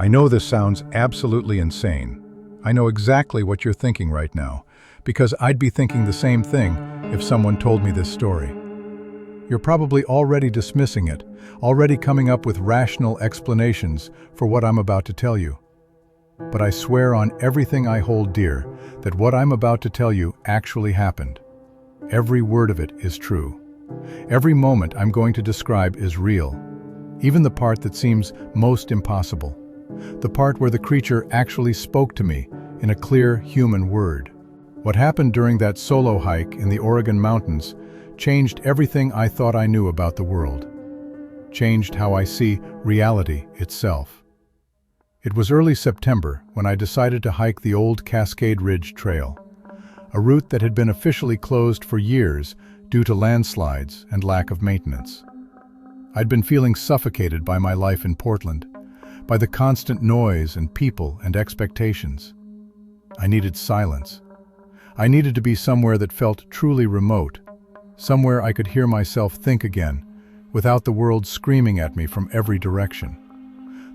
I know this sounds absolutely insane. I know exactly what you're thinking right now, because I'd be thinking the same thing if someone told me this story. You're probably already dismissing it, already coming up with rational explanations for what I'm about to tell you. But I swear on everything I hold dear that what I'm about to tell you actually happened. Every word of it is true. Every moment I'm going to describe is real, even the part that seems most impossible. The part where the creature actually spoke to me in a clear human word. What happened during that solo hike in the Oregon mountains changed everything I thought I knew about the world. Changed how I see reality itself. It was early September when I decided to hike the old Cascade Ridge Trail, a route that had been officially closed for years due to landslides and lack of maintenance. I'd been feeling suffocated by my life in Portland, by the constant noise and people and expectations. I needed silence. I needed to be somewhere that felt truly remote, somewhere I could hear myself think again, without the world screaming at me from every direction.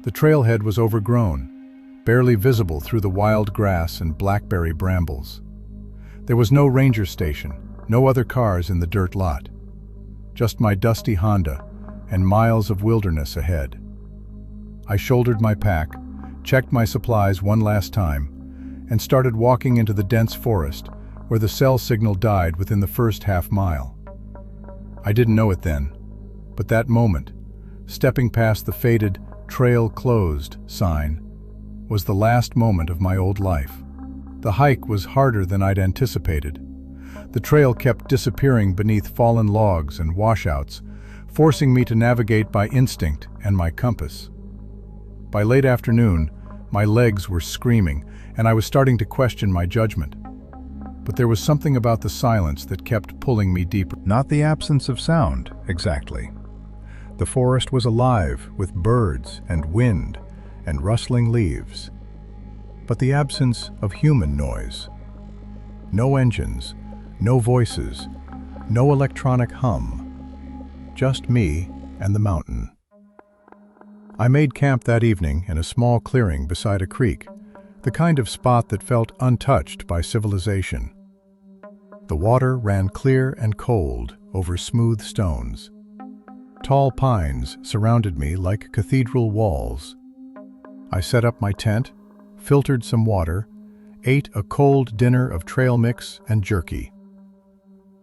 The trailhead was overgrown, barely visible through the wild grass and blackberry brambles. There was no ranger station, no other cars in the dirt lot. Just my dusty Honda and miles of wilderness ahead. I shouldered my pack, checked my supplies one last time, and started walking into the dense forest where the cell signal died within the first half mile. I didn't know it then, but that moment, stepping past the faded "Trail Closed" sign, was the last moment of my old life. The hike was harder than I'd anticipated. The trail kept disappearing beneath fallen logs and washouts, forcing me to navigate by instinct and my compass. By late afternoon, my legs were screaming, and I was starting to question my judgment. But there was something about the silence that kept pulling me deeper. Not the absence of sound, exactly. The forest was alive with birds and wind and rustling leaves. But the absence of human noise. No engines, no voices, no electronic hum. Just me and the mountain. I made camp that evening in a small clearing beside a creek, the kind of spot that felt untouched by civilization. The water ran clear and cold over smooth stones. Tall pines surrounded me like cathedral walls. I set up my tent, filtered some water, ate a cold dinner of trail mix and jerky.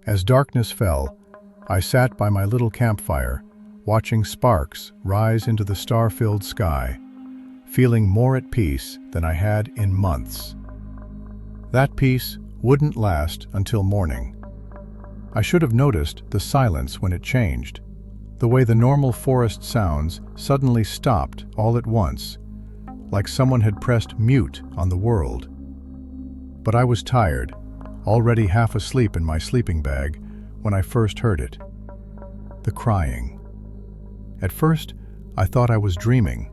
As darkness fell, I sat by my little campfire, watching sparks rise into the star-filled sky, feeling more at peace than I had in months. That peace wouldn't last until morning. I should have noticed the silence when it changed, the way the normal forest sounds suddenly stopped all at once, like someone had pressed mute on the world. But I was tired, already half asleep in my sleeping bag, when I first heard it. The crying. At first, I thought I was dreaming.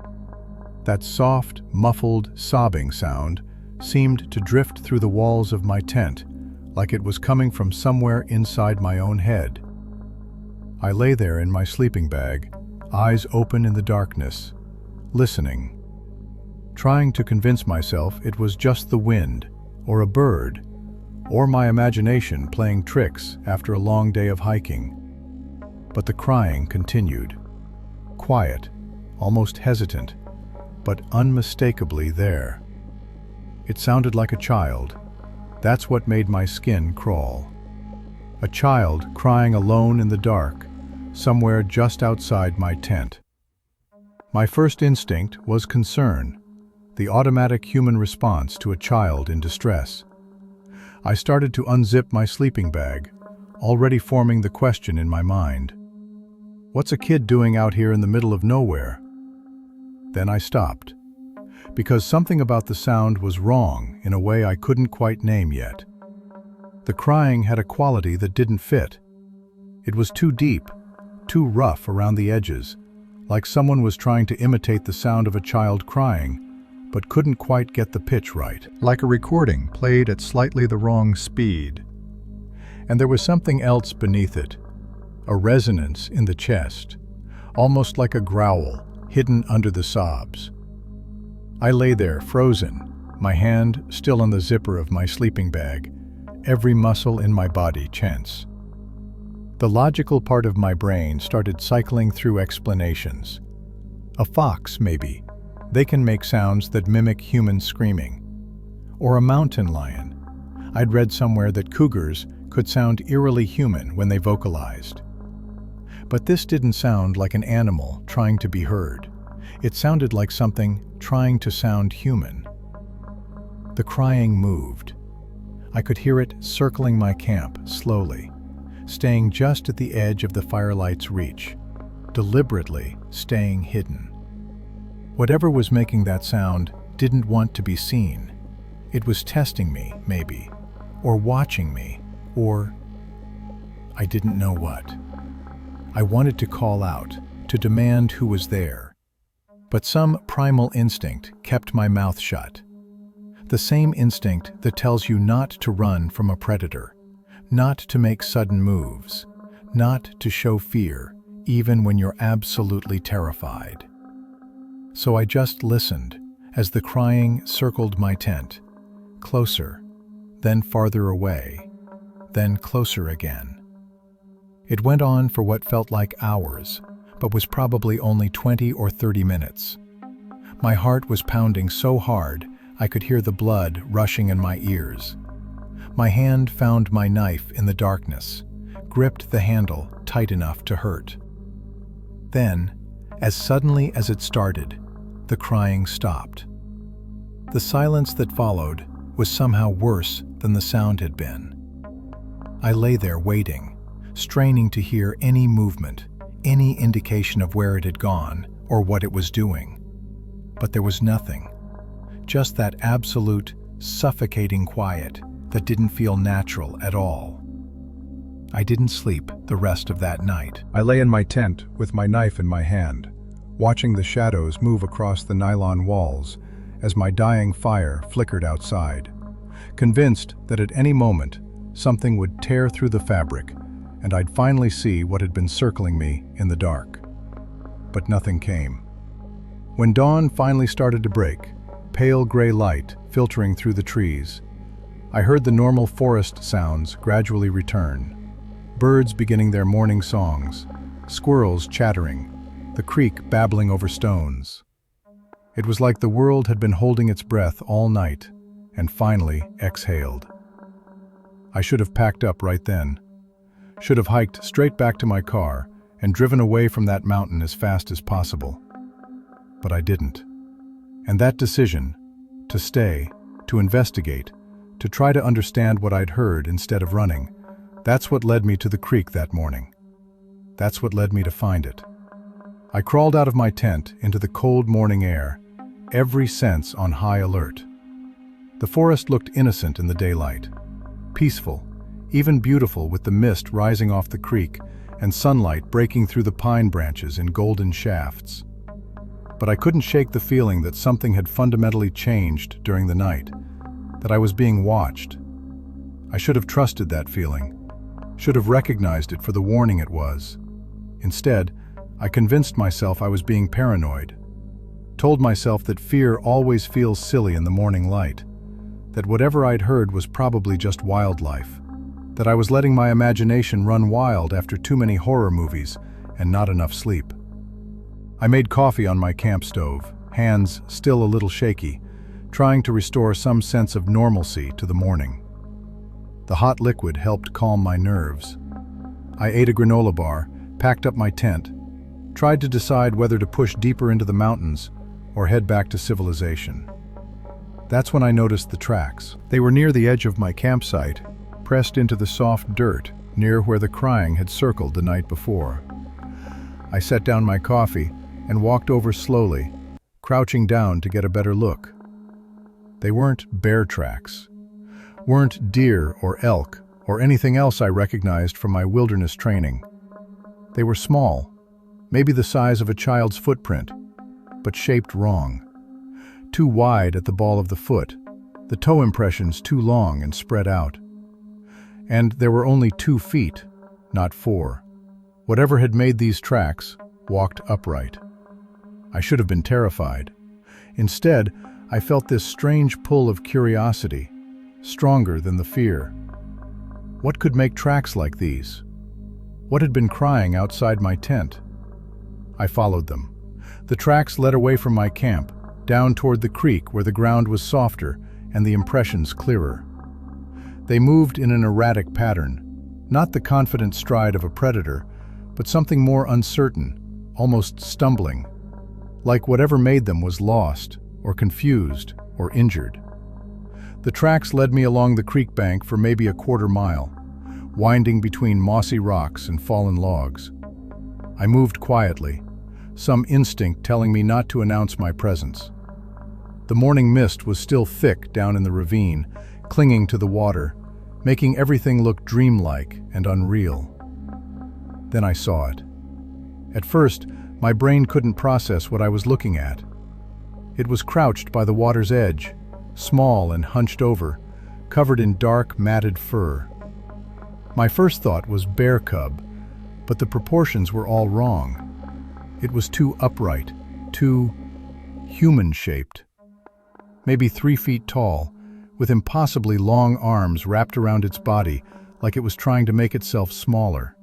That soft, muffled, sobbing sound seemed to drift through the walls of my tent, like it was coming from somewhere inside my own head. I lay there in my sleeping bag, eyes open in the darkness, listening, trying to convince myself it was just the wind, or a bird, or my imagination playing tricks after a long day of hiking. But the crying continued. Quiet, almost hesitant, but unmistakably there. It sounded like a child. That's what made my skin crawl. A child crying alone in the dark, somewhere just outside my tent. My first instinct was concern, the automatic human response to a child in distress. I started to unzip my sleeping bag, already forming the question in my mind. What's a kid doing out here in the middle of nowhere? Then I stopped, because something about the sound was wrong in a way I couldn't quite name yet. The crying had a quality that didn't fit. It was too deep, too rough around the edges, like someone was trying to imitate the sound of a child crying, but couldn't quite get the pitch right. Like a recording played at slightly the wrong speed. And there was something else beneath it, a resonance in the chest, almost like a growl hidden under the sobs. I lay there, frozen, my hand still on the zipper of my sleeping bag, every muscle in my body tense. The logical part of my brain started cycling through explanations. A fox, maybe. They can make sounds that mimic human screaming. Or a mountain lion. I'd read somewhere that cougars could sound eerily human when they vocalized. But this didn't sound like an animal trying to be heard. It sounded like something trying to sound human. The crying moved. I could hear it circling my camp slowly, staying just at the edge of the firelight's reach, deliberately staying hidden. Whatever was making that sound didn't want to be seen. It was testing me, maybe, or watching me, or I didn't know what. I wanted to call out, to demand who was there. But some primal instinct kept my mouth shut. The same instinct that tells you not to run from a predator, not to make sudden moves, not to show fear, even when you're absolutely terrified. So I just listened as the crying circled my tent, closer, then farther away, then closer again. It went on for what felt like hours, but was probably only 20 or 30 minutes. My heart was pounding so hard I could hear the blood rushing in my ears. My hand found my knife in the darkness, gripped the handle tight enough to hurt. Then, as suddenly as it started, the crying stopped. The silence that followed was somehow worse than the sound had been. I lay there waiting, straining to hear any movement, any indication of where it had gone or what it was doing. But there was nothing. Just that absolute, suffocating quiet that didn't feel natural at all. I didn't sleep the rest of that night. I lay in my tent with my knife in my hand, watching the shadows move across the nylon walls as my dying fire flickered outside, convinced that at any moment something would tear through the fabric and I'd finally see what had been circling me in the dark. But nothing came. When dawn finally started to break, pale gray light filtering through the trees, I heard the normal forest sounds gradually return. Birds beginning their morning songs, squirrels chattering, the creek babbling over stones. It was like the world had been holding its breath all night and finally exhaled. I should have packed up right then. Should have hiked straight back to my car and driven away from that mountain as fast as possible. But I didn't. And that decision, to stay, to investigate, to try to understand what I'd heard instead of running, that's what led me to the creek that morning. That's what led me to find it. I crawled out of my tent into the cold morning air, every sense on high alert. The forest looked innocent in the daylight, peaceful, even beautiful with the mist rising off the creek and sunlight breaking through the pine branches in golden shafts. But I couldn't shake the feeling that something had fundamentally changed during the night, that I was being watched. I should have trusted that feeling, should have recognized it for the warning it was. Instead, I convinced myself I was being paranoid, told myself that fear always feels silly in the morning light, that whatever I'd heard was probably just wildlife, that I was letting my imagination run wild after too many horror movies and not enough sleep. I made coffee on my camp stove, hands still a little shaky, trying to restore some sense of normalcy to the morning. The hot liquid helped calm my nerves. I ate a granola bar, packed up my tent, tried to decide whether to push deeper into the mountains or head back to civilization. That's when I noticed the tracks. They were near the edge of my campsite, pressed into the soft dirt near where the crying had circled the night before. I set down my coffee and walked over slowly, crouching down to get a better look. They weren't bear tracks, weren't deer or elk or anything else I recognized from my wilderness training. They were small, maybe the size of a child's footprint, but shaped wrong. Too wide at the ball of the foot, the toe impressions too long and spread out. And there were only 2 feet, not 4. Whatever had made these tracks walked upright. I should have been terrified. Instead, I felt this strange pull of curiosity, stronger than the fear. What could make tracks like these? What had been crying outside my tent? I followed them. The tracks led away from my camp, down toward the creek where the ground was softer and the impressions clearer. They moved in an erratic pattern, not the confident stride of a predator, but something more uncertain, almost stumbling, like whatever made them was lost, or confused, or injured. The tracks led me along the creek bank for maybe a quarter-mile, winding between mossy rocks and fallen logs. I moved quietly, some instinct telling me not to announce my presence. The morning mist was still thick down in the ravine, clinging to the water, making everything look dreamlike and unreal. Then I saw it. At first, my brain couldn't process what I was looking at. It was crouched by the water's edge, small and hunched over, covered in dark, matted fur. My first thought was bear cub, but the proportions were all wrong. It was too upright, too human-shaped. Maybe 3 feet tall, with impossibly long arms wrapped around its body like it was trying to make itself smaller.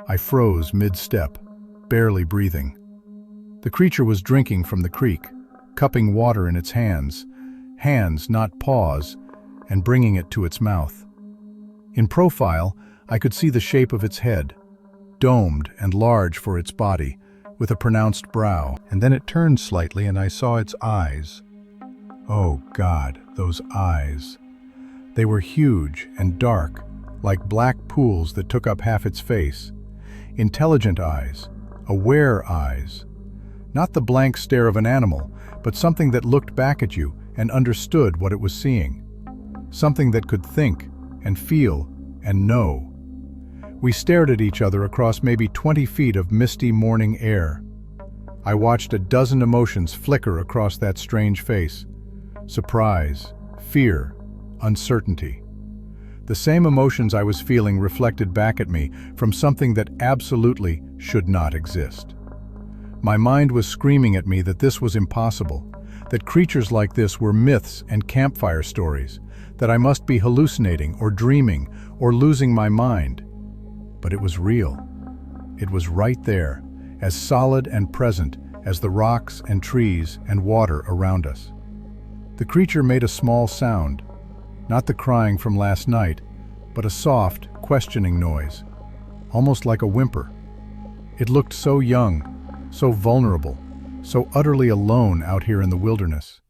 I froze mid-step, barely breathing. The creature was drinking from the creek, cupping water in its hands, not paws, and bringing it to its mouth. In profile, I could see the shape of its head, domed and large for its body, with a pronounced brow, and then it turned slightly and I saw its eyes. Oh God, those eyes. They were huge and dark, like black pools that took up half its face. Intelligent eyes, aware eyes. Not the blank stare of an animal, but something that looked back at you and understood what it was seeing. Something that could think and feel and know. We stared at each other across maybe 20 feet of misty morning air. I watched a dozen emotions flicker across that strange face. Surprise, fear, uncertainty. The same emotions I was feeling reflected back at me from something that absolutely should not exist. My mind was screaming at me that this was impossible, that creatures like this were myths and campfire stories, that I must be hallucinating or dreaming or losing my mind. But it was real. It was right there, as solid and present as the rocks and trees and water around us. The creature made a small sound, not the crying from last night, but a soft, questioning noise, almost like a whimper. It looked so young, so vulnerable, so utterly alone out here in the wilderness.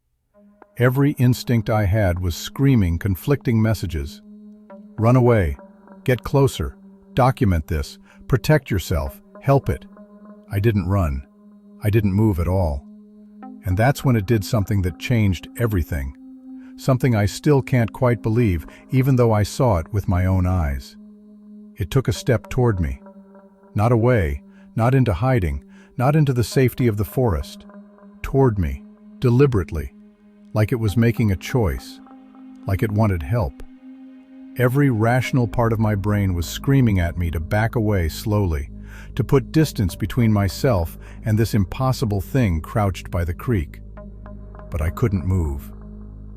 Every instinct I had was screaming conflicting messages. Run away, get closer, document this, protect yourself, help it. I didn't run. I didn't move at all. And that's when it did something that changed everything. Something I still can't quite believe, even though I saw it with my own eyes. It took a step toward me. Not away, not into hiding, not into the safety of the forest. Toward me, deliberately, like it was making a choice, like it wanted help. Every rational part of my brain was screaming at me to back away slowly, to put distance between myself and this impossible thing crouched by the creek. But I couldn't move.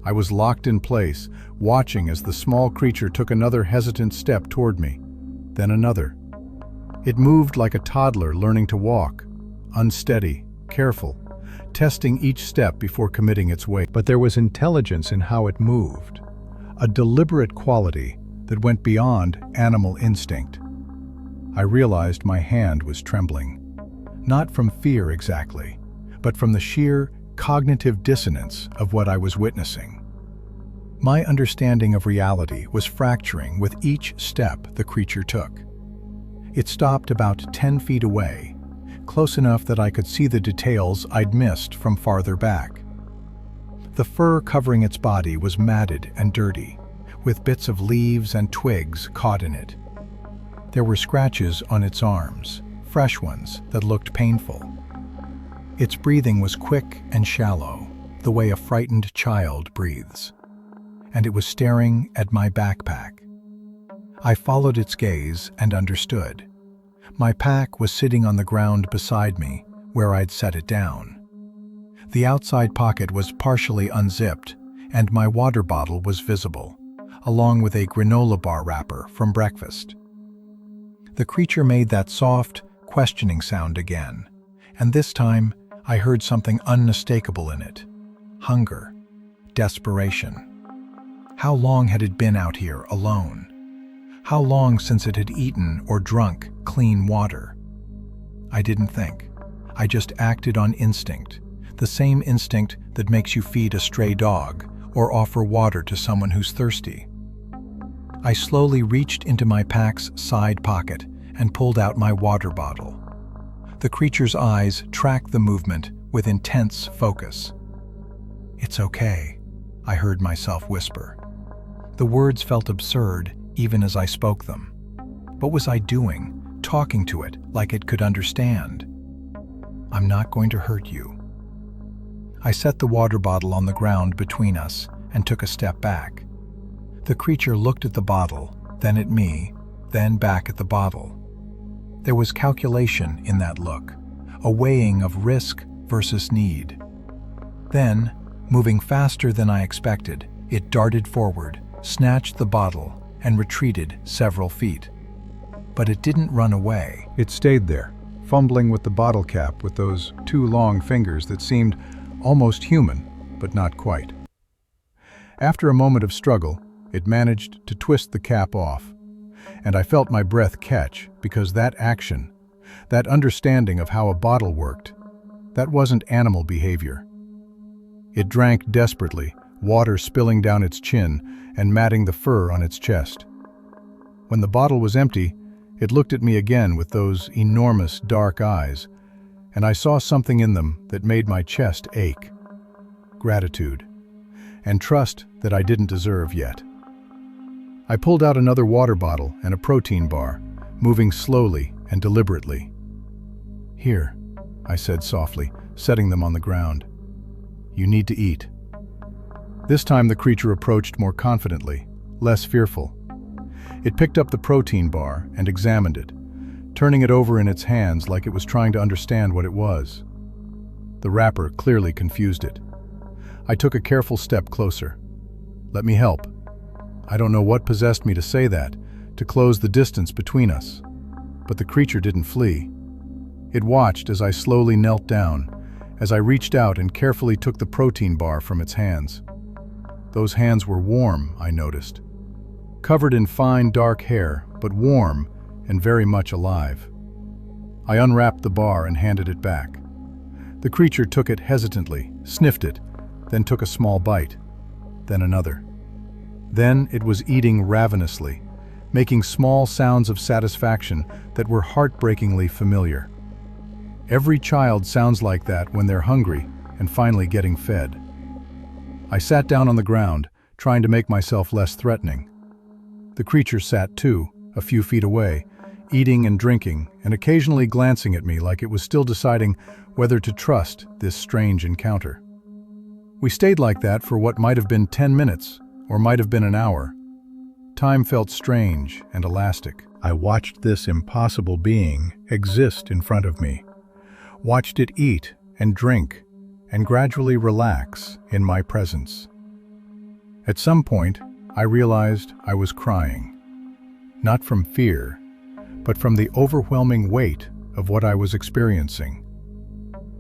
I was locked in place, watching as the small creature took another hesitant step toward me, then another. It moved like a toddler learning to walk, unsteady, careful, testing each step before committing its weight. But there was intelligence in how it moved, a deliberate quality that went beyond animal instinct. I realized my hand was trembling, not from fear exactly, but from the sheer cognitive dissonance of what I was witnessing. My understanding of reality was fracturing with each step the creature took. It stopped about 10 feet away, close enough that I could see the details I'd missed from farther back. The fur covering its body was matted and dirty, with bits of leaves and twigs caught in it. There were scratches on its arms, fresh ones that looked painful. Its breathing was quick and shallow, the way a frightened child breathes. And it was staring at my backpack. I followed its gaze and understood. My pack was sitting on the ground beside me, where I'd set it down. The outside pocket was partially unzipped, and my water bottle was visible, along with a granola bar wrapper from breakfast. The creature made that soft, questioning sound again, and this time I heard something unmistakable in it. Hunger, desperation. How long had it been out here alone? How long since it had eaten or drunk clean water? I didn't think. I just acted on instinct, the same instinct that makes you feed a stray dog or offer water to someone who's thirsty. I slowly reached into my pack's side pocket and pulled out my water bottle. The creature's eyes tracked the movement with intense focus. "It's okay," I heard myself whisper. The words felt absurd even as I spoke them. What was I doing, talking to it like it could understand? "I'm not going to hurt you." I set the water bottle on the ground between us and took a step back. The creature looked at the bottle, then at me, then back at the bottle. There was calculation in that look, a weighing of risk versus need. Then, moving faster than I expected, it darted forward, snatched the bottle, and retreated several feet. But it didn't run away. It stayed there, fumbling with the bottle cap with those two long fingers that seemed almost human, but not quite. After a moment of struggle, it managed to twist the cap off, and I felt my breath catch because that action, that understanding of how a bottle worked, that wasn't animal behavior. It drank desperately, water spilling down its chin and matting the fur on its chest. When the bottle was empty, it looked at me again with those enormous dark eyes, and I saw something in them that made my chest ache. Gratitude, and trust that I didn't deserve yet. I pulled out another water bottle and a protein bar, moving slowly and deliberately. "Here," I said softly, setting them on the ground. "You need to eat." This time the creature approached more confidently, less fearful. It picked up the protein bar and examined it, turning it over in its hands like it was trying to understand what it was. The wrapper clearly confused it. I took a careful step closer. "Let me help." I don't know what possessed me to say that, to close the distance between us. But the creature didn't flee. It watched as I slowly knelt down, as I reached out and carefully took the protein bar from its hands. Those hands were warm, I noticed. Covered in fine dark hair, but warm and very much alive. I unwrapped the bar and handed it back. The creature took it hesitantly, sniffed it, then took a small bite, then another. Then it was eating ravenously, making small sounds of satisfaction that were heartbreakingly familiar. Every child sounds like that when they're hungry and finally getting fed. I sat down on the ground, trying to make myself less threatening. The creature sat too, a few feet away, eating and drinking, and occasionally glancing at me like it was still deciding whether to trust this strange encounter. We stayed like that for what might have been 10 minutes, or might have been an hour. Time felt strange and elastic. I watched this impossible being exist in front of me, watched it eat and drink, and gradually relax in my presence. At some point, I realized I was crying, not from fear, but from the overwhelming weight of what I was experiencing.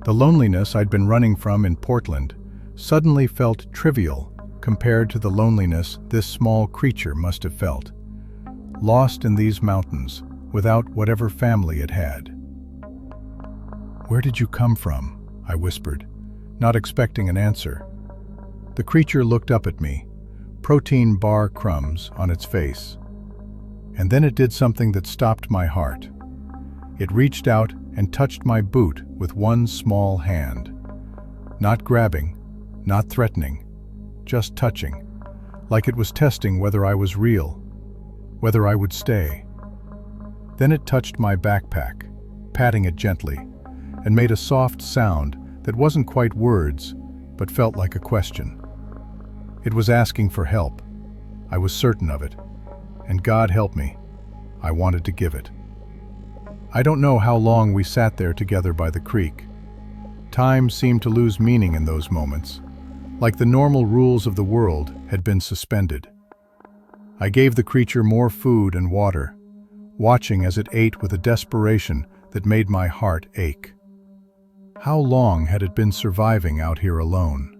The loneliness I'd been running from in Portland suddenly felt trivial compared to the loneliness this small creature must have felt, lost in these mountains without whatever family it had. "Where did you come from?" I whispered, not expecting an answer. The creature looked up at me, protein bar crumbs on its face. And then it did something that stopped my heart. It reached out and touched my boot with one small hand. Not grabbing, not threatening, just touching, like it was testing whether I was real, whether I would stay. Then it touched my backpack, patting it gently, and made a soft sound that wasn't quite words, but felt like a question. It was asking for help. I was certain of it. And God help me, I wanted to give it. I don't know how long we sat there together by the creek. Time seemed to lose meaning in those moments, like the normal rules of the world had been suspended. I gave the creature more food and water, watching as it ate with a desperation that made my heart ache. How long had it been surviving out here alone?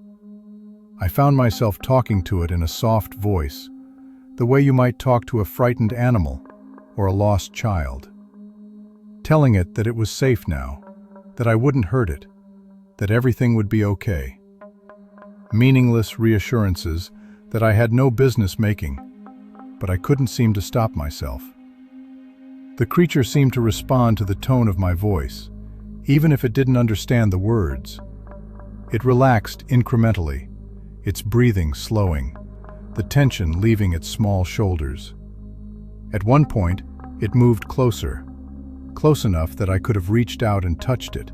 I found myself talking to it in a soft voice, the way you might talk to a frightened animal or a lost child. Telling it that it was safe now, that I wouldn't hurt it, that everything would be okay. Meaningless reassurances that I had no business making, but I couldn't seem to stop myself. The creature seemed to respond to the tone of my voice, even if it didn't understand the words. It relaxed incrementally, its breathing slowing, the tension leaving its small shoulders. At one point, it moved closer, close enough that I could have reached out and touched it.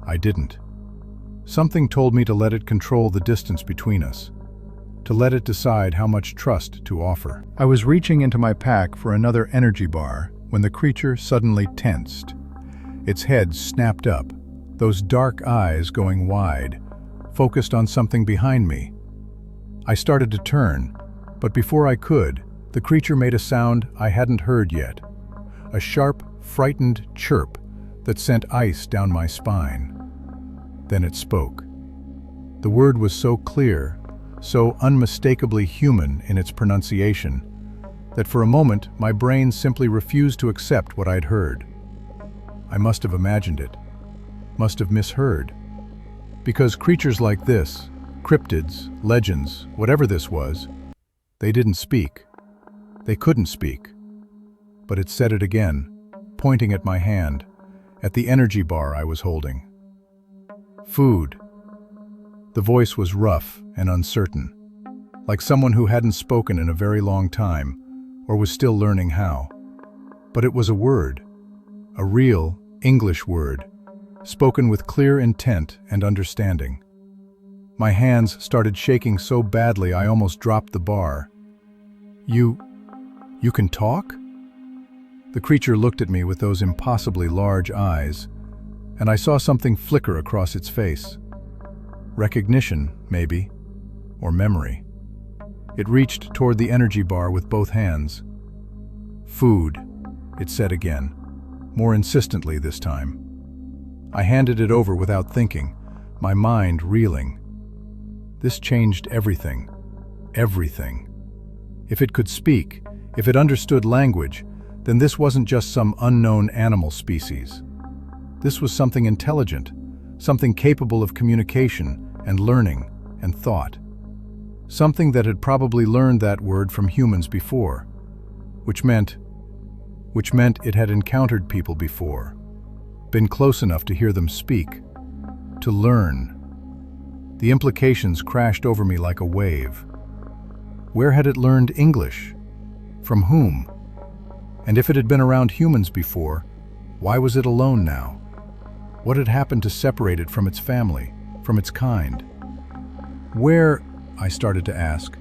I didn't. Something told me to let it control the distance between us, to let it decide how much trust to offer. I was reaching into my pack for another energy bar when the creature suddenly tensed. Its head snapped up, those dark eyes going wide, focused on something behind me. I started to turn, but before I could, the creature made a sound I hadn't heard yet, a sharp, frightened chirp that sent ice down my spine. Then it spoke. The word was so clear, so unmistakably human in its pronunciation, that for a moment my brain simply refused to accept what I'd heard. I must have imagined it, must have misheard. Because creatures like this, cryptids, legends, whatever this was, they didn't speak. They couldn't speak. But it said it again, pointing at my hand, at the energy bar I was holding. Food. The voice was rough and uncertain, like someone who hadn't spoken in a very long time, or was still learning how. But it was a word, a real English word, spoken with clear intent and understanding. My hands started shaking so badly I almost dropped the bar. You can talk?" The creature looked at me with those impossibly large eyes, and I saw something flicker across its face. Recognition, maybe, or memory. It reached toward the energy bar with both hands. "Food," it said again, more insistently this time. I handed it over without thinking, my mind reeling. This changed everything. Everything. If it could speak, if it understood language, then this wasn't just some unknown animal species. This was something intelligent, something capable of communication and learning and thought. Something that had probably learned that word from humans before, which meant it had encountered people before, been close enough to hear them speak, to learn. The implications crashed over me like a wave. Where had it learned English? From whom? And if it had been around humans before, why was it alone now? What had happened to separate it from its family, from its kind? Where, I started to ask,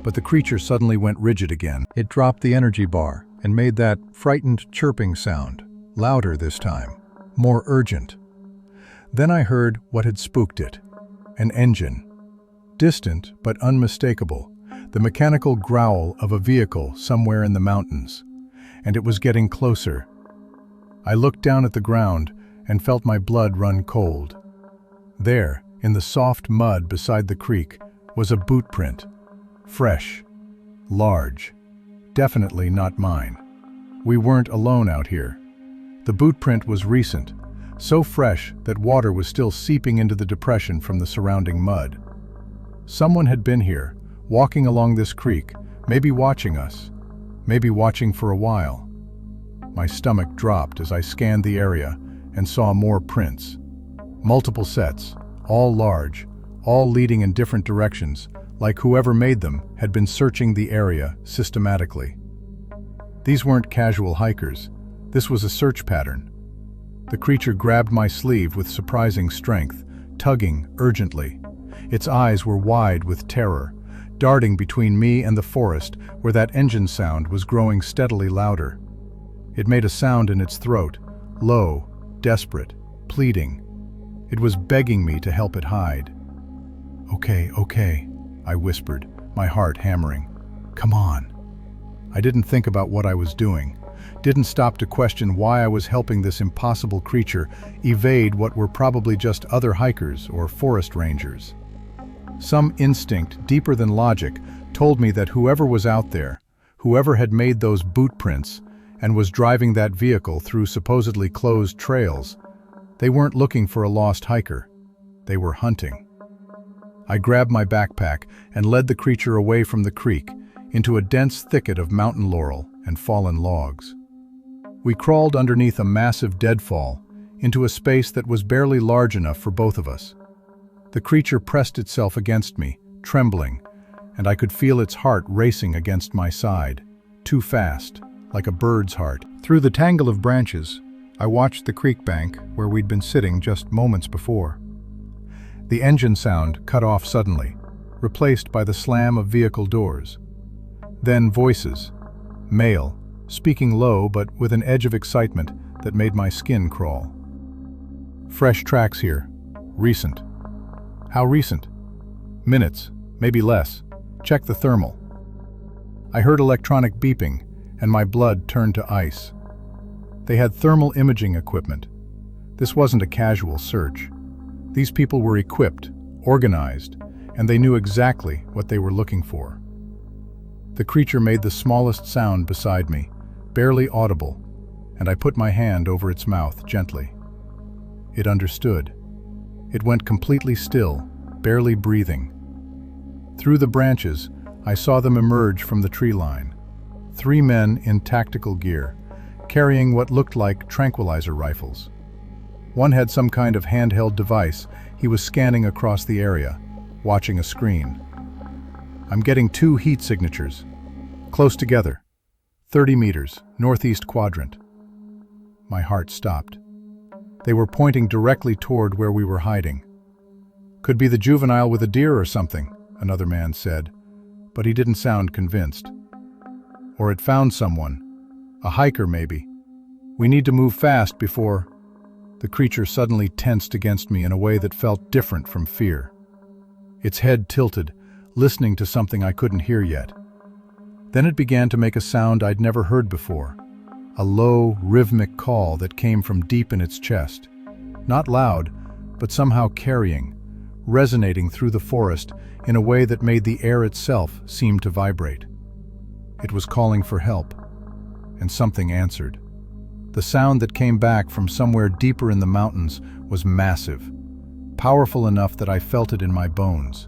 but the creature suddenly went rigid again. It dropped the energy bar and made that frightened chirping sound, louder this time, more urgent. Then I heard what had spooked it, an engine. Distant but unmistakable, the mechanical growl of a vehicle somewhere in the mountains. And it was getting closer. I looked down at the ground and felt my blood run cold. There, in the soft mud beside the creek, was a boot print. Fresh, large, definitely not mine. We weren't alone out here. The boot print was recent, so fresh that water was still seeping into the depression from the surrounding mud. Someone had been here, walking along this creek, maybe watching us, maybe watching for a while. My stomach dropped as I scanned the area and saw more prints. Multiple sets, all large, all leading in different directions, like whoever made them had been searching the area systematically. These weren't casual hikers. This was a search pattern. The creature grabbed my sleeve with surprising strength, tugging urgently. Its eyes were wide with terror, darting between me and the forest where that engine sound was growing steadily louder. It made a sound in its throat, low, desperate, pleading. It was begging me to help it hide. Okay, I whispered, my heart hammering. Come on. I didn't think about what I was doing, didn't stop to question why I was helping this impossible creature evade what were probably just other hikers or forest rangers. Some instinct, deeper than logic, told me that whoever was out there, whoever had made those boot prints and was driving that vehicle through supposedly closed trails, they weren't looking for a lost hiker. They were hunting. I grabbed my backpack and led the creature away from the creek into a dense thicket of mountain laurel and fallen logs. We crawled underneath a massive deadfall into a space that was barely large enough for both of us. The creature pressed itself against me, trembling, and I could feel its heart racing against my side, too fast, like a bird's heart. Through the tangle of branches, I watched the creek bank where we'd been sitting just moments before. The engine sound cut off suddenly, replaced by the slam of vehicle doors. Then voices, male, speaking low but with an edge of excitement that made my skin crawl. Fresh tracks here. Recent. How recent? Minutes, maybe less. Check the thermal. I heard electronic beeping, and my blood turned to ice. They had thermal imaging equipment. This wasn't a casual search. These people were equipped, organized, and they knew exactly what they were looking for. The creature made the smallest sound beside me, barely audible, and I put my hand over its mouth gently. It understood. It went completely still, barely breathing. Through the branches, I saw them emerge from the tree line. 3 men in tactical gear, carrying what looked like tranquilizer rifles. One had some kind of handheld device. He was scanning across the area, watching a screen. I'm getting 2 heat signatures, close together, 30 meters, northeast quadrant. My heart stopped. They were pointing directly toward where we were hiding. Could be the juvenile with a deer or something, another man said, but he didn't sound convinced. Or it found someone, a hiker maybe. We need to move fast before... The creature suddenly tensed against me in a way that felt different from fear. Its head tilted, listening to something I couldn't hear yet. Then it began to make a sound I'd never heard before, a low, rhythmic call that came from deep in its chest. Not loud, but somehow carrying, resonating through the forest in a way that made the air itself seem to vibrate. It was calling for help, and something answered. The sound that came back from somewhere deeper in the mountains was massive, powerful enough that I felt it in my bones.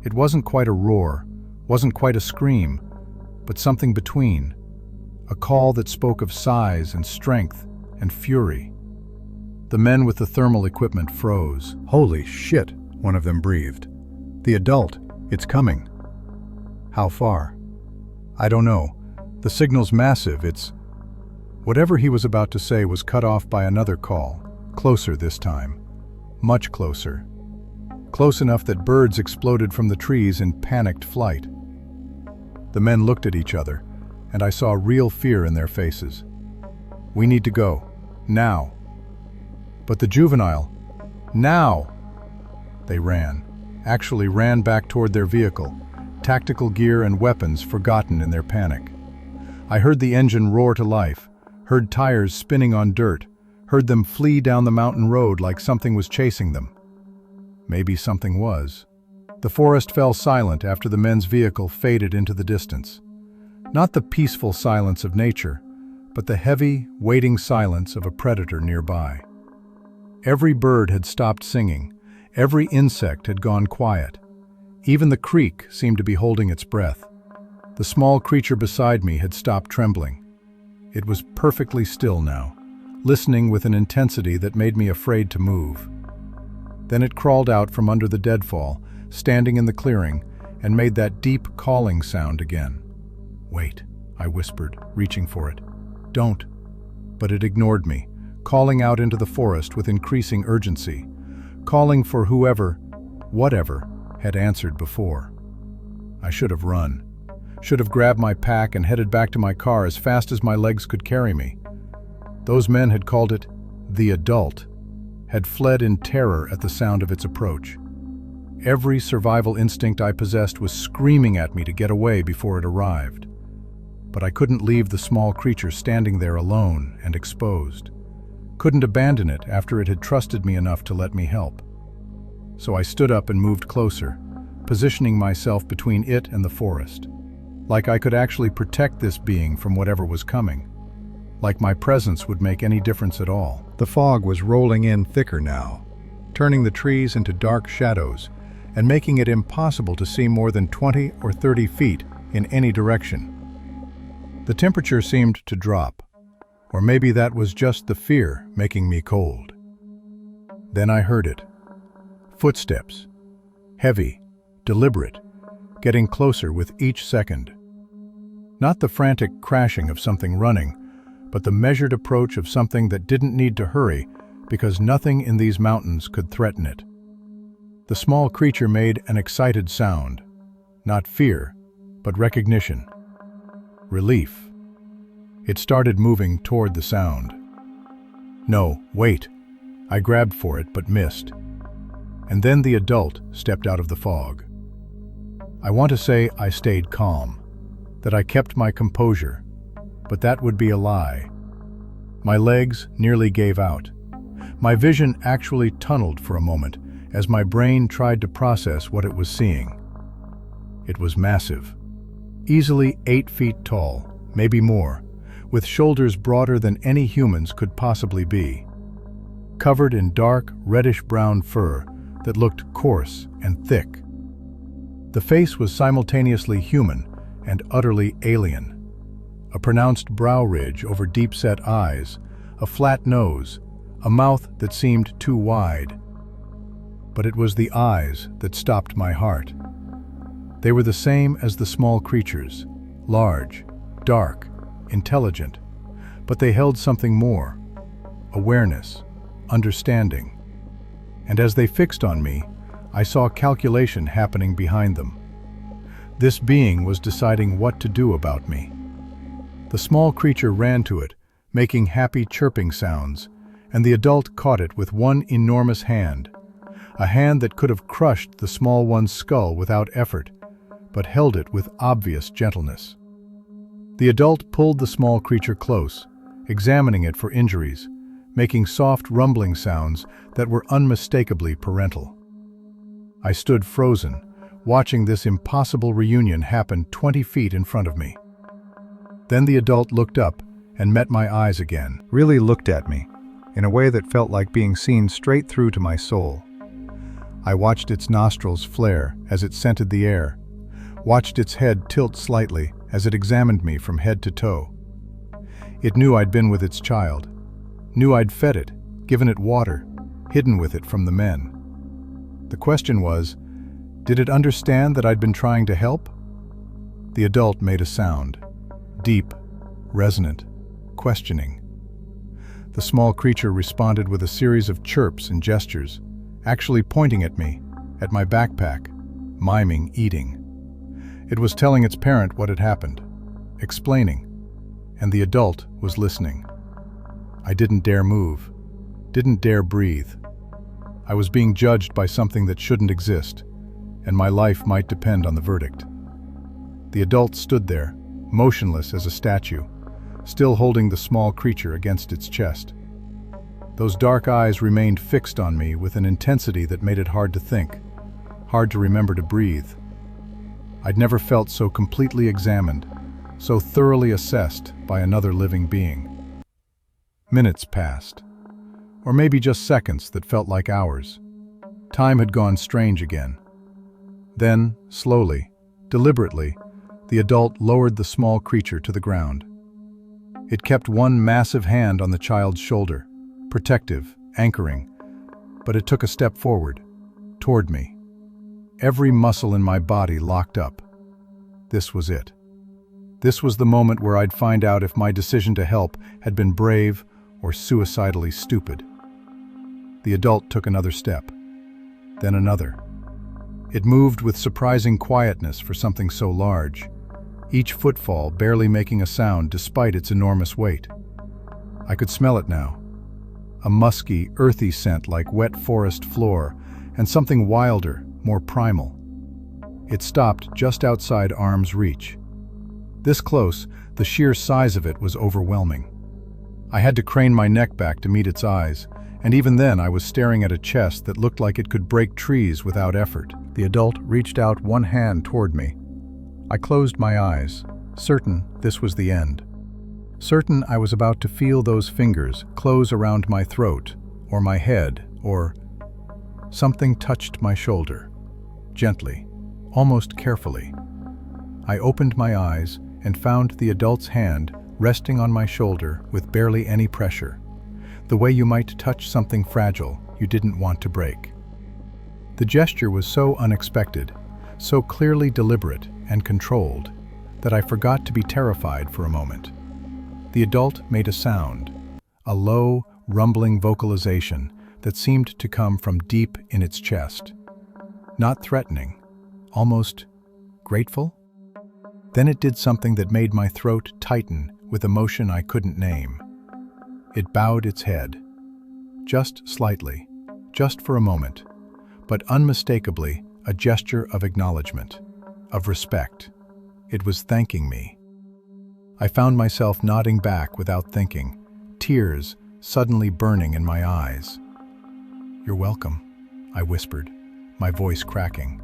It wasn't quite a roar, wasn't quite a scream, but something between. A call that spoke of size and strength and fury. The men with the thermal equipment froze. Holy shit, one of them breathed. The adult, it's coming. How far? I don't know. The signal's massive, it's... Whatever he was about to say was cut off by another call, closer this time. Much closer. Close enough that birds exploded from the trees in panicked flight. The men looked at each other, and I saw real fear in their faces. We need to go. Now. But the juvenile. Now! They ran. Actually ran back toward their vehicle, tactical gear and weapons forgotten in their panic. I heard the engine roar to life, heard tires spinning on dirt, heard them flee down the mountain road like something was chasing them. Maybe something was. The forest fell silent after the men's vehicle faded into the distance. Not the peaceful silence of nature, but the heavy, waiting silence of a predator nearby. Every bird had stopped singing, every insect had gone quiet. Even the creek seemed to be holding its breath. The small creature beside me had stopped trembling. It was perfectly still now, listening with an intensity that made me afraid to move. Then it crawled out from under the deadfall, standing in the clearing, and made that deep calling sound again. "Wait," I whispered, reaching for it. "Don't." But it ignored me, calling out into the forest with increasing urgency, calling for whoever, whatever, had answered before. I should have run. Should have grabbed my pack and headed back to my car as fast as my legs could carry me. Those men had called it the adult, had fled in terror at the sound of its approach. Every survival instinct I possessed was screaming at me to get away before it arrived. But I couldn't leave the small creature standing there alone and exposed. Couldn't abandon it after it had trusted me enough to let me help. So I stood up and moved closer, positioning myself between it and the forest. Like I could actually protect this being from whatever was coming. Like my presence would make any difference at all. The fog was rolling in thicker now, turning the trees into dark shadows and making it impossible to see more than 20 or 30 feet in any direction. The temperature seemed to drop, or maybe that was just the fear making me cold. Then I heard it. Footsteps. Heavy, deliberate, getting closer with each second. Not the frantic crashing of something running, but the measured approach of something that didn't need to hurry because nothing in these mountains could threaten it. The small creature made an excited sound. Not fear, but recognition. Relief. It started moving toward the sound. No, wait. I grabbed for it but missed. And then the adult stepped out of the fog. I want to say I stayed calm, that I kept my composure, but that would be a lie. My legs nearly gave out. My vision actually tunneled for a moment as my brain tried to process what it was seeing. It was massive. Easily 8 feet tall, maybe more, with shoulders broader than any humans could possibly be. Covered in dark, reddish-brown fur that looked coarse and thick. The face was simultaneously human and utterly alien. A pronounced brow ridge over deep-set eyes, a flat nose, a mouth that seemed too wide. But it was the eyes that stopped my heart. They were the same as the small creatures, large, dark, intelligent, but they held something more, awareness, understanding. And as they fixed on me, I saw calculation happening behind them. This being was deciding what to do about me. The small creature ran to it, making happy chirping sounds, and the adult caught it with one enormous hand, a hand that could have crushed the small one's skull without effort, but held it with obvious gentleness. The adult pulled the small creature close, examining it for injuries, making soft rumbling sounds that were unmistakably parental. I stood frozen, watching this impossible reunion happen 20 feet in front of me. Then the adult looked up and met my eyes again, Really looked at me, in a way that felt like being seen straight through to my soul. I watched its nostrils flare as it scented the air, watched its head tilt slightly as it examined me from head to toe. It knew I'd been with its child, knew I'd fed it, given it water, hidden with it from the men. The question was, did it understand that I'd been trying to help? The adult made a sound, deep, resonant, questioning. The small creature responded with a series of chirps and gestures, actually pointing at me, at my backpack, miming eating. It was telling its parent what had happened, explaining, and the adult was listening. I didn't dare move, didn't dare breathe. I was being judged by something that shouldn't exist, and my life might depend on the verdict. The adult stood there, motionless as a statue, still holding the small creature against its chest. Those dark eyes remained fixed on me with an intensity that made it hard to think, hard to remember to breathe. I'd never felt so completely examined, so thoroughly assessed by another living being. Minutes passed, or maybe just seconds that felt like hours. Time had gone strange again. Then, slowly, deliberately, the adult lowered the small creature to the ground. It kept one massive hand on the child's shoulder, protective, anchoring, but it took a step forward, toward me. Every muscle in my body locked up. This was it. This was the moment where I'd find out if my decision to help had been brave or suicidally stupid. The adult took another step, then another. It moved with surprising quietness for something so large, each footfall barely making a sound despite its enormous weight. I could smell it now. a musky, earthy scent like wet forest floor, and something wilder, more primal. It stopped just outside arm's reach. This close, the sheer size of it was overwhelming. I had to crane my neck back to meet its eyes, and even then I was staring at a chest that looked like it could break trees without effort. The adult reached out one hand toward me. I closed my eyes, certain this was the end. Certain I was about to feel those fingers close around my throat, or my head, or something touched my shoulder, gently, almost carefully. I opened my eyes and found the adult's hand resting on my shoulder with barely any pressure, the way you might touch something fragile you didn't want to break. The gesture was so unexpected, so clearly deliberate and controlled, that I forgot to be terrified for a moment. The adult made a sound, a low, rumbling vocalization that seemed to come from deep in its chest. Not threatening, almost grateful. Then it did something that made my throat tighten with emotion I couldn't name. It bowed its head, just slightly, just for a moment, but unmistakably a gesture of acknowledgement, of respect. It was thanking me. I found myself nodding back without thinking, tears suddenly burning in my eyes. "You're welcome," I whispered, my voice cracking.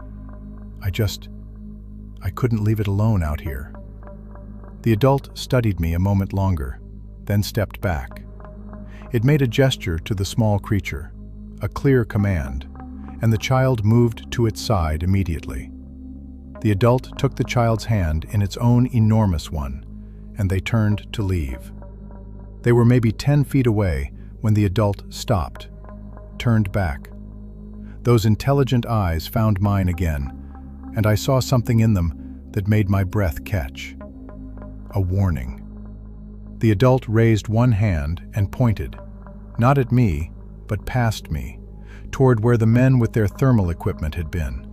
I couldn't leave it alone out here. The adult studied me a moment longer, then stepped back. It made a gesture to the small creature, a clear command, and the child moved to its side immediately. The adult took the child's hand in its own enormous one, and they turned to leave. They were maybe 10 feet away when the adult stopped, turned back. Those intelligent eyes found mine again, and I saw something in them that made my breath catch. A warning. The adult raised one hand and pointed, not at me, but past me, toward where the men with their thermal equipment had been.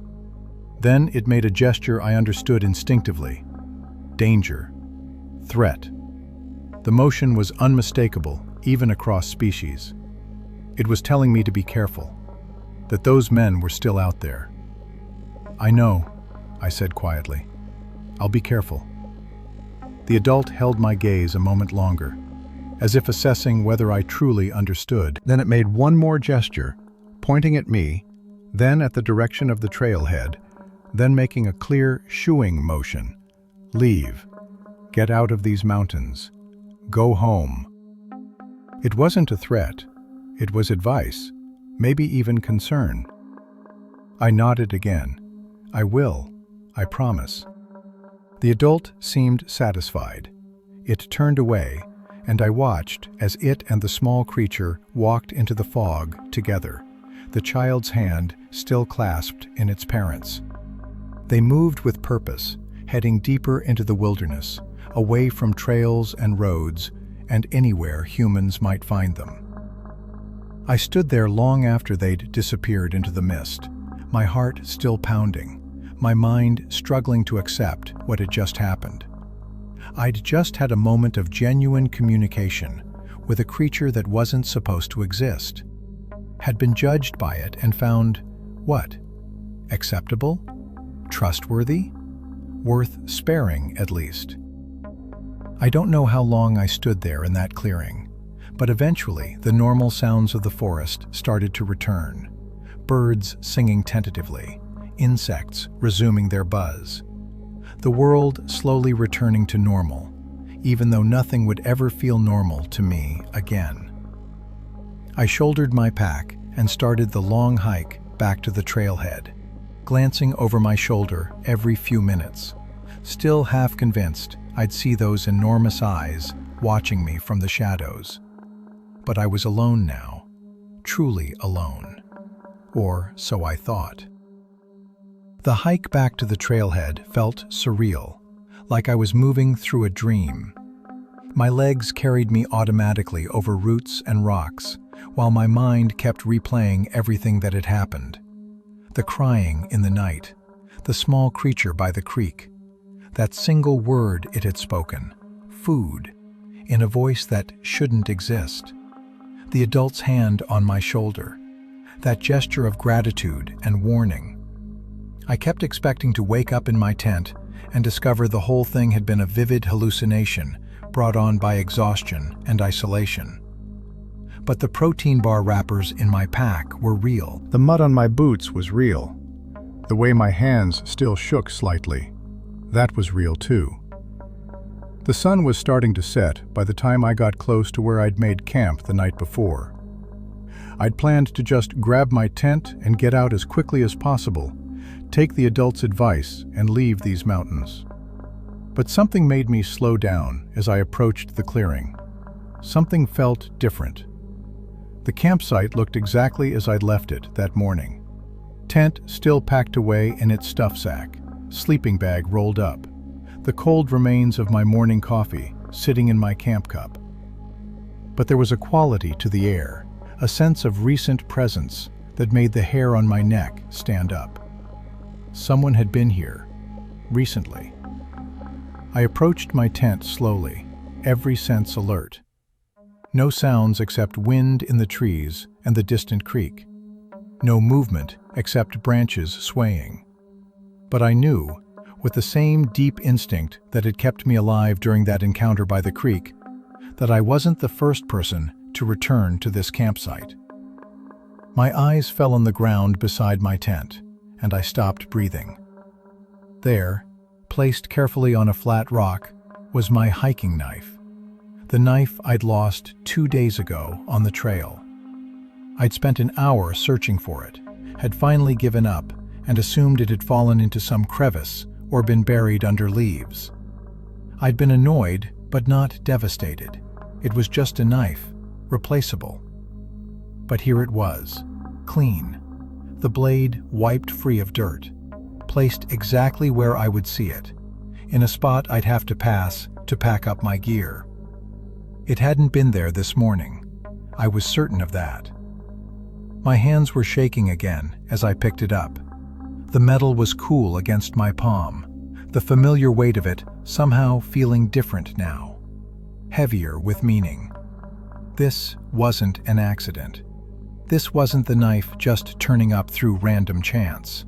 Then it made a gesture I understood instinctively. Danger. Threat. The motion was unmistakable, even across species. It was telling me to be careful, that those men were still out there. "I know," I said quietly. "I'll be careful." The adult held my gaze a moment longer, as if assessing whether I truly understood. Then it made one more gesture, pointing at me, then at the direction of the trailhead, then making a clear shooing motion. "Leave. Get out of these mountains. Go home." It wasn't a threat. It was advice, maybe even concern. I nodded again. "I will. I promise." The adult seemed satisfied. It turned away, and I watched as it and the small creature walked into the fog together, the child's hand still clasped in its parent's. They moved with purpose, heading deeper into the wilderness, away from trails and roads, and anywhere humans might find them. I stood there long after they'd disappeared into the mist, my heart still pounding, my mind struggling to accept what had just happened. I'd just had a moment of genuine communication with a creature that wasn't supposed to exist, had been judged by it and found, what? Acceptable? Trustworthy? Worth sparing, at least. I don't know how long I stood there in that clearing, but eventually the normal sounds of the forest started to return. Birds singing tentatively, insects resuming their buzz. The world slowly returning to normal, even though nothing would ever feel normal to me again. I shouldered my pack and started the long hike back to the trailhead, glancing over my shoulder every few minutes, still half convinced I'd see those enormous eyes watching me from the shadows. But I was alone now, truly alone. Or so I thought. The hike back to the trailhead felt surreal, like I was moving through a dream. My legs carried me automatically over roots and rocks, while my mind kept replaying everything that had happened. The crying in the night, the small creature by the creek, that single word it had spoken, food, in a voice that shouldn't exist. the adult's hand on my shoulder, that gesture of gratitude and warning. I kept expecting to wake up in my tent and discover the whole thing had been a vivid hallucination brought on by exhaustion and isolation. But the protein bar wrappers in my pack were real. The mud on my boots was real. The way my hands still shook slightly, that was real too. The sun was starting to set by the time I got close to where I'd made camp the night before. I'd planned to just grab my tent and get out as quickly as possible, take the adult's advice, and leave these mountains. But something made me slow down as I approached the clearing. Something felt different. The campsite looked exactly as I'd left it that morning. Tent still packed away in its stuff sack, sleeping bag rolled up, the cold remains of my morning coffee sitting in my camp cup. But there was a quality to the air, a sense of recent presence that made the hair on my neck stand up. Someone had been here, recently. I approached my tent slowly, every sense alert. No sounds except wind in the trees and the distant creek. No movement except branches swaying. But I knew, with the same deep instinct that had kept me alive during that encounter by the creek, that I wasn't the first person to return to this campsite. My eyes fell on the ground beside my tent, and I stopped breathing. There, placed carefully on a flat rock, was my hiking knife. The knife I'd lost 2 days ago on the trail. I'd spent an hour searching for it, had finally given up, and assumed it had fallen into some crevice or been buried under leaves. I'd been annoyed, but not devastated. It was just a knife, replaceable. But here it was, clean, the blade wiped free of dirt, placed exactly where I would see it, in a spot I'd have to pass to pack up my gear. It hadn't been there this morning. I was certain of that. My hands were shaking again as I picked it up. The metal was cool against my palm, the familiar weight of it somehow feeling different now, heavier with meaning. This wasn't an accident. This wasn't the knife just turning up through random chance.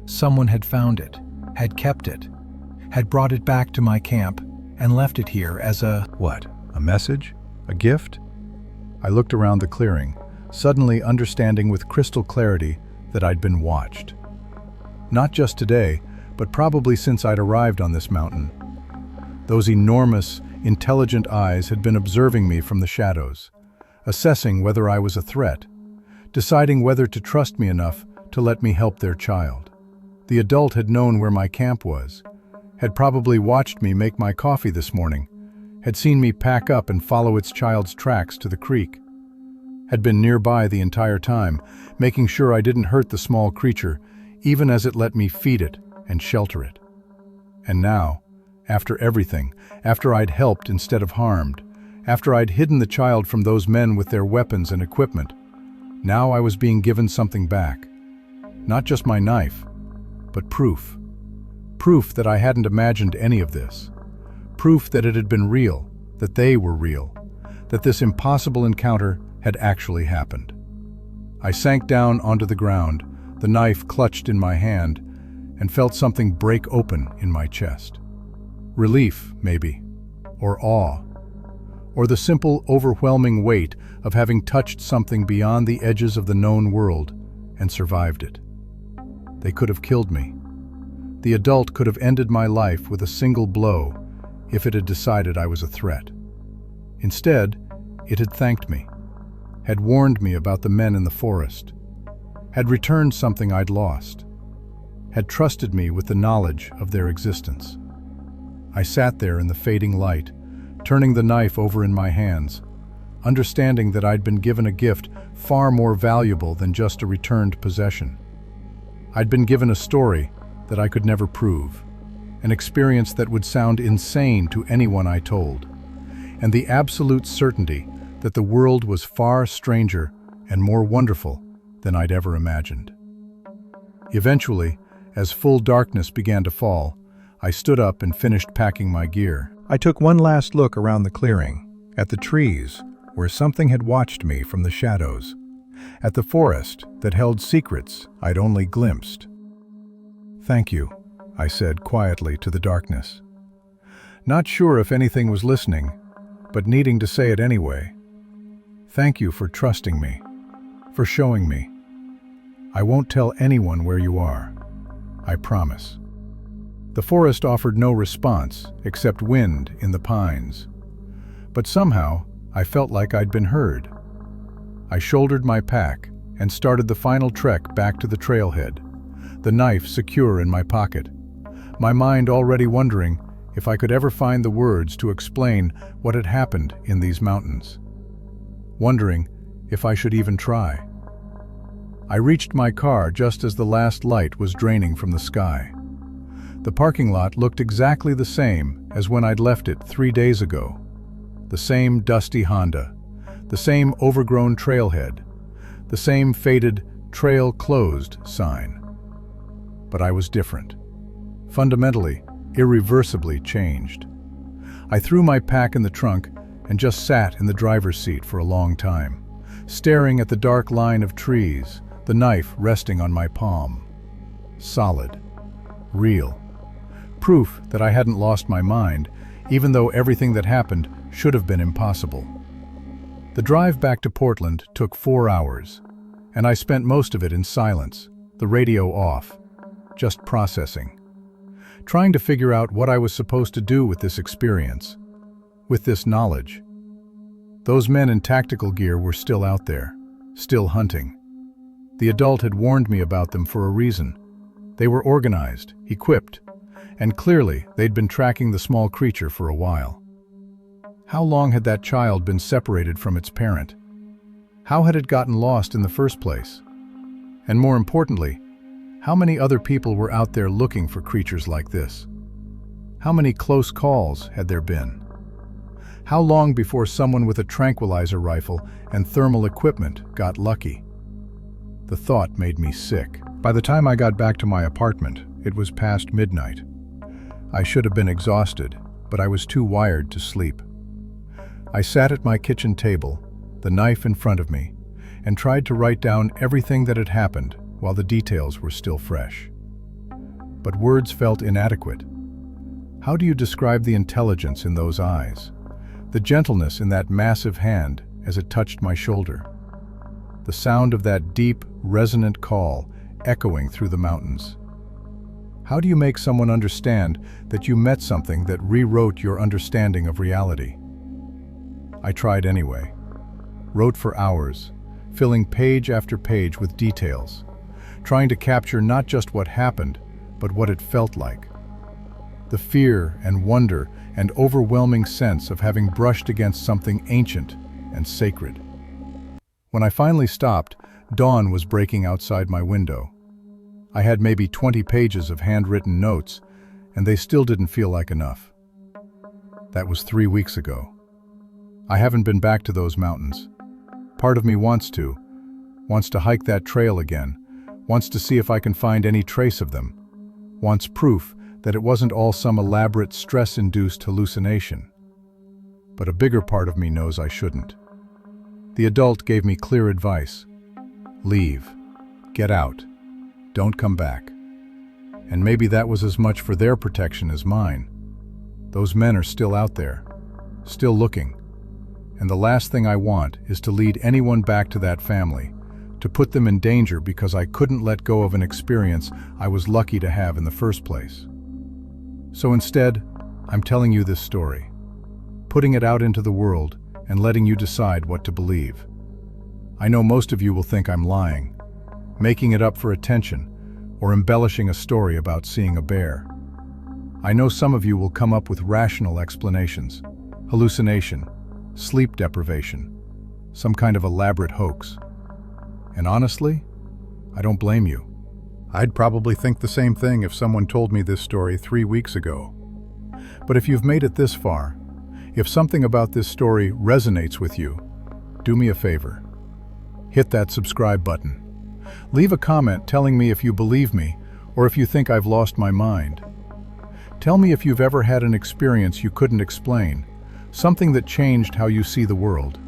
Someone had found it, had kept it, had brought it back to my camp, and left it here as a... What? A message? A gift? I looked around the clearing, suddenly understanding with crystal clarity that I'd been watched. Not just today, but probably since I'd arrived on this mountain. Those enormous, intelligent eyes had been observing me from the shadows, assessing whether I was a threat, deciding whether to trust me enough to let me help their child. The adult had known where my camp was, had probably watched me make my coffee this morning, had seen me pack up and follow its child's tracks to the creek, had been nearby the entire time, making sure I didn't hurt the small creature, even as it let me feed it and shelter it. And now, after everything, after I'd helped instead of harmed, after I'd hidden the child from those men with their weapons and equipment, now I was being given something back. Not just my knife, but proof. Proof that I hadn't imagined any of this. Proof that it had been real, that they were real, that this impossible encounter had actually happened. I sank down onto the ground, the knife clutched in my hand, and felt something break open in my chest. Relief, maybe, or awe, or the simple, overwhelming weight of having touched something beyond the edges of the known world and survived it. They could have killed me. The adult could have ended my life with a single blow if it had decided I was a threat. Instead, it had thanked me, had warned me about the men in the forest, had returned something I'd lost, had trusted me with the knowledge of their existence. I sat there in the fading light, turning the knife over in my hands, understanding that I'd been given a gift far more valuable than just a returned possession. I'd been given a story that I could never prove, an experience that would sound insane to anyone I told, and the absolute certainty that the world was far stranger and more wonderful than I'd ever imagined. Eventually, as full darkness began to fall, I stood up and finished packing my gear. I took one last look around the clearing, at the trees, where something had watched me from the shadows, at the forest that held secrets I'd only glimpsed. "Thank you," I said quietly to the darkness. Not sure if anything was listening, but needing to say it anyway. "Thank you for trusting me, for showing me. I won't tell anyone where you are. I promise." The forest offered no response except wind in the pines. But somehow, I felt like I'd been heard. I shouldered my pack and started the final trek back to the trailhead, the knife secure in my pocket, my mind already wondering if I could ever find the words to explain what had happened in these mountains. Wondering if I should even try. I reached my car just as the last light was draining from the sky. The parking lot looked exactly the same as when I'd left it 3 days ago. The same dusty Honda, the same overgrown trailhead, the same faded "trail closed" sign. But I was different. Fundamentally, irreversibly changed. I threw my pack in the trunk and just sat in the driver's seat for a long time, staring at the dark line of trees, the knife resting on my palm. Solid. Real. Proof that I hadn't lost my mind, even though everything that happened should have been impossible. The drive back to Portland took 4 hours, and I spent most of it in silence, the radio off, just processing. Trying to figure out what I was supposed to do with this experience, with this knowledge. Those men in tactical gear were still out there, still hunting. The adult had warned me about them for a reason. They were organized, equipped, and clearly they'd been tracking the small creature for a while. How long had that child been separated from its parent? How had it gotten lost in the first place? And more importantly, how many other people were out there looking for creatures like this? How many close calls had there been? How long before someone with a tranquilizer rifle and thermal equipment got lucky? The thought made me sick. By the time I got back to my apartment, it was past midnight. I should have been exhausted, but I was too wired to sleep. I sat at my kitchen table, the knife in front of me, and tried to write down everything that had happened while the details were still fresh. But words felt inadequate. How do you describe the intelligence in those eyes? The gentleness in that massive hand as it touched my shoulder? The sound of that deep, resonant call echoing through the mountains? How do you make someone understand that you met something that rewrote your understanding of reality? I tried anyway. Wrote for hours, filling page after page with details, trying to capture not just what happened, but what it felt like. The fear and wonder and overwhelming sense of having brushed against something ancient and sacred. When I finally stopped, dawn was breaking outside my window. I had maybe 20 pages of handwritten notes, and they still didn't feel like enough. That was 3 weeks ago. I haven't been back to those mountains. Part of me wants to hike that trail again, wants to see if I can find any trace of them, wants proof that it wasn't all some elaborate stress-induced hallucination. But a bigger part of me knows I shouldn't. The adult gave me clear advice. Leave. Get out. Don't come back. And maybe that was as much for their protection as mine. Those men are still out there, still looking. And the last thing I want is to lead anyone back to that family, to put them in danger because I couldn't let go of an experience I was lucky to have in the first place. So instead, I'm telling you this story, putting it out into the world and letting you decide what to believe. I know most of you will think I'm lying, making it up for attention, or embellishing a story about seeing a bear. I know some of you will come up with rational explanations, hallucination, sleep deprivation, some kind of elaborate hoax. And honestly, I don't blame you. I'd probably think the same thing if someone told me this story 3 weeks ago. But if you've made it this far, if something about this story resonates with you, do me a favor. Hit that subscribe button. Leave a comment telling me if you believe me or if you think I've lost my mind. Tell me if you've ever had an experience you couldn't explain, something that changed how you see the world.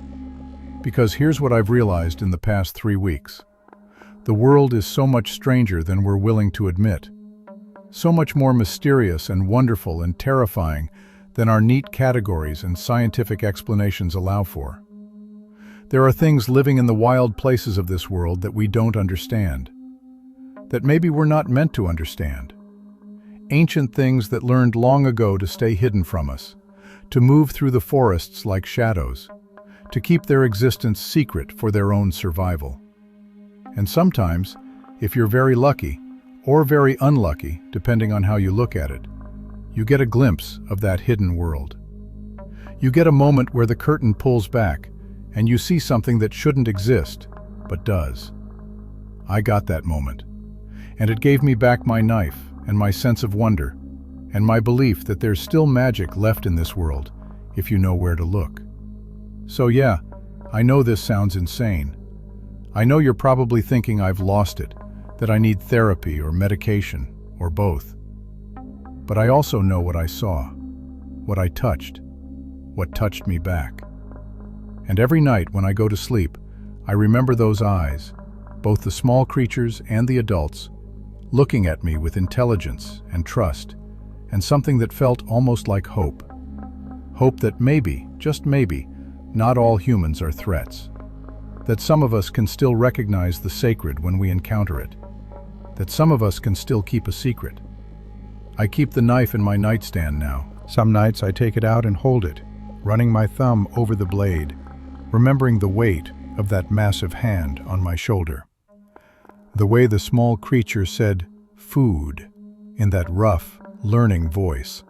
Because here's what I've realized in the past 3 weeks. The world is so much stranger than we're willing to admit. So much more mysterious and wonderful and terrifying than our neat categories and scientific explanations allow for. There are things living in the wild places of this world that we don't understand, that maybe we're not meant to understand. Ancient things that learned long ago to stay hidden from us, to move through the forests like shadows, to keep their existence secret for their own survival. And sometimes, if you're very lucky, or very unlucky, depending on how you look at it, you get a glimpse of that hidden world. You get a moment where the curtain pulls back, and you see something that shouldn't exist, but does. I got that moment, and it gave me back my knife and my sense of wonder, and my belief that there's still magic left in this world, if you know where to look. So yeah, I know this sounds insane. I know you're probably thinking I've lost it, that I need therapy or medication, or both. But I also know what I saw, what I touched, what touched me back. And every night when I go to sleep, I remember those eyes, both the small creatures and the adults, looking at me with intelligence and trust, and something that felt almost like hope. Hope that maybe, just maybe, not all humans are threats. That some of us can still recognize the sacred when we encounter it. That some of us can still keep a secret. I keep the knife in my nightstand now. Some nights I take it out and hold it, running my thumb over the blade, remembering the weight of that massive hand on my shoulder. The way the small creature said, "food," in that rough, learning voice.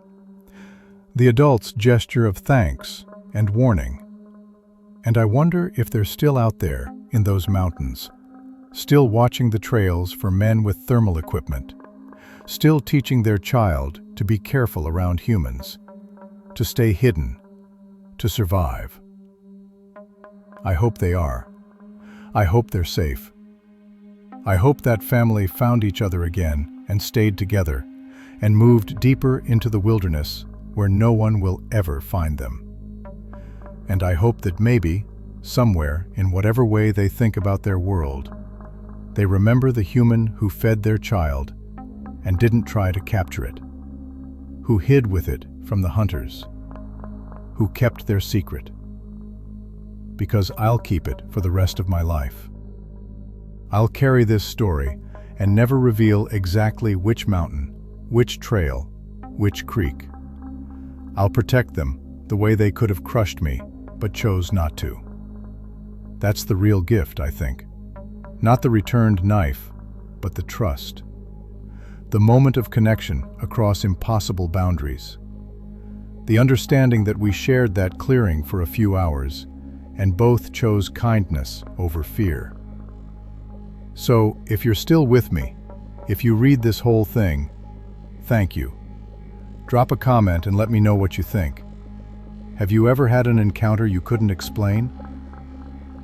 The adult's gesture of thanks and warning. And I wonder if they're still out there in those mountains, still watching the trails for men with thermal equipment, still teaching their child to be careful around humans, to stay hidden, to survive. I hope they are. I hope they're safe. I hope that family found each other again and stayed together and moved deeper into the wilderness where no one will ever find them. And I hope that maybe, somewhere, in whatever way they think about their world, they remember the human who fed their child and didn't try to capture it, who hid with it from the hunters, who kept their secret. Because I'll keep it for the rest of my life. I'll carry this story and never reveal exactly which mountain, which trail, which creek. I'll protect them the way they could have crushed me, but chose not to. That's the real gift, I think. Not the returned knife, but the trust. The moment of connection across impossible boundaries. The understanding that we shared that clearing for a few hours, and both chose kindness over fear. So, if you're still with me, if you read this whole thing, thank you. Drop a comment and let me know what you think. Have you ever had an encounter you couldn't explain?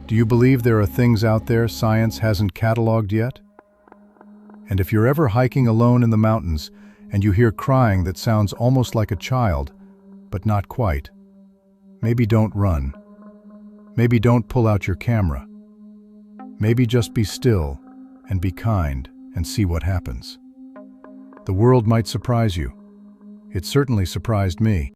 Do you believe there are things out there science hasn't cataloged yet? And if you're ever hiking alone in the mountains and you hear crying that sounds almost like a child, but not quite, maybe don't run. Maybe don't pull out your camera. Maybe just be still and be kind and see what happens. The world might surprise you. It certainly surprised me.